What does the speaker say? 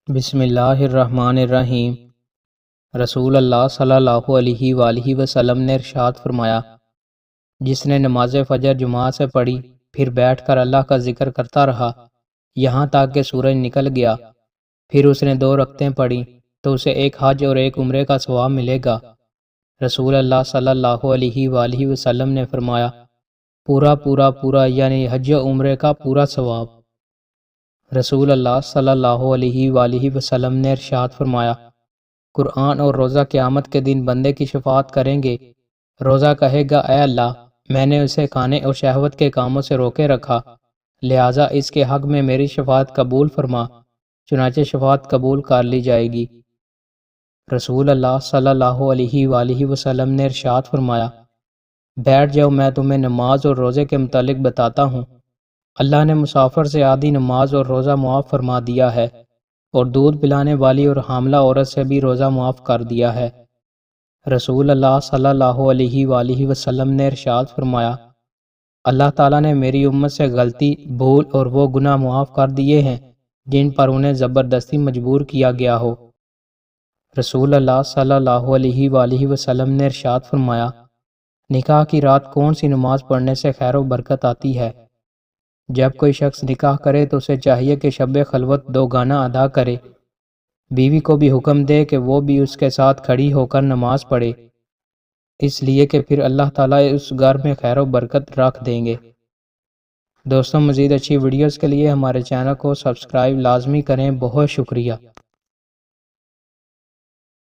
بسم اللہ الرحمن الرحیم۔ رسول اللہ صلی اللہ علیہ وآلہ وسلم نے ارشاد فرمایا، جس نے نماز فجر جماعت سے پڑھی پھر بیٹھ کر اللہ کا ذکر کرتا رہا یہاں تک کہ سورج نکل گیا، پھر اس نے 2 رکعتیں پڑھی تو اسے ایک حج اور ایک عمرے کا ثواب ملے گا۔ رسول اللہ صلی اللہ علیہ وآلہ وسلم نے فرمایا، پورا یعنی حج و عمرے کا پورا ثواب۔ رسول اللہ صلی اللہ علیہ وآلہ وسلم نے ارشاد فرمایا، قرآن اور روزہ قیامت کے دن بندے کی شفاعت کریں گے۔ روزہ کہے گا، اے اللہ، میں نے اسے کھانے اور شہوت کے کاموں سے روکے رکھا، لہٰذا اس کے حق میں میری شفاعت قبول فرما، چنانچہ شفاعت قبول کر لی جائے گی۔ رسول اللہ صلی اللہ علیہ وآلہ وسلم نے ارشاد فرمایا، بیٹھ جاؤ، میں تمہیں نماز اور روزے کے متعلق بتاتا ہوں۔ اللہ نے مسافر سے آدھی نماز اور روزہ معاف فرما دیا ہے، اور دودھ پلانے والی اور حاملہ عورت سے بھی روزہ معاف کر دیا ہے۔ رسول اللہ صلی اللہ علیہ وآلہ وسلم نے ارشاد فرمایا، اللہ تعالیٰ نے میری امت سے غلطی، بھول اور وہ گناہ معاف کر دیے ہیں جن پر انہیں زبردستی مجبور کیا گیا ہو۔ رسول اللہ صلی اللہ علیہ وآلہ وسلم نے ارشاد فرمایا، نکاح کی رات کون سی نماز پڑھنے سے خیر و برکت آتی ہے؟ جب کوئی شخص نکاح کرے تو اسے چاہیے کہ شب خلوت 2 گانا ادا کرے، بیوی کو بھی حکم دے کہ وہ بھی اس کے ساتھ کھڑی ہو کر نماز پڑھے، اس لیے کہ پھر اللہ تعالیٰ اس گھر میں خیر و برکت رکھ دیں گے۔ دوستوں، مزید اچھی ویڈیوز کے لیے ہمارے چینل کو سبسکرائب لازمی کریں۔ بہت شکریہ۔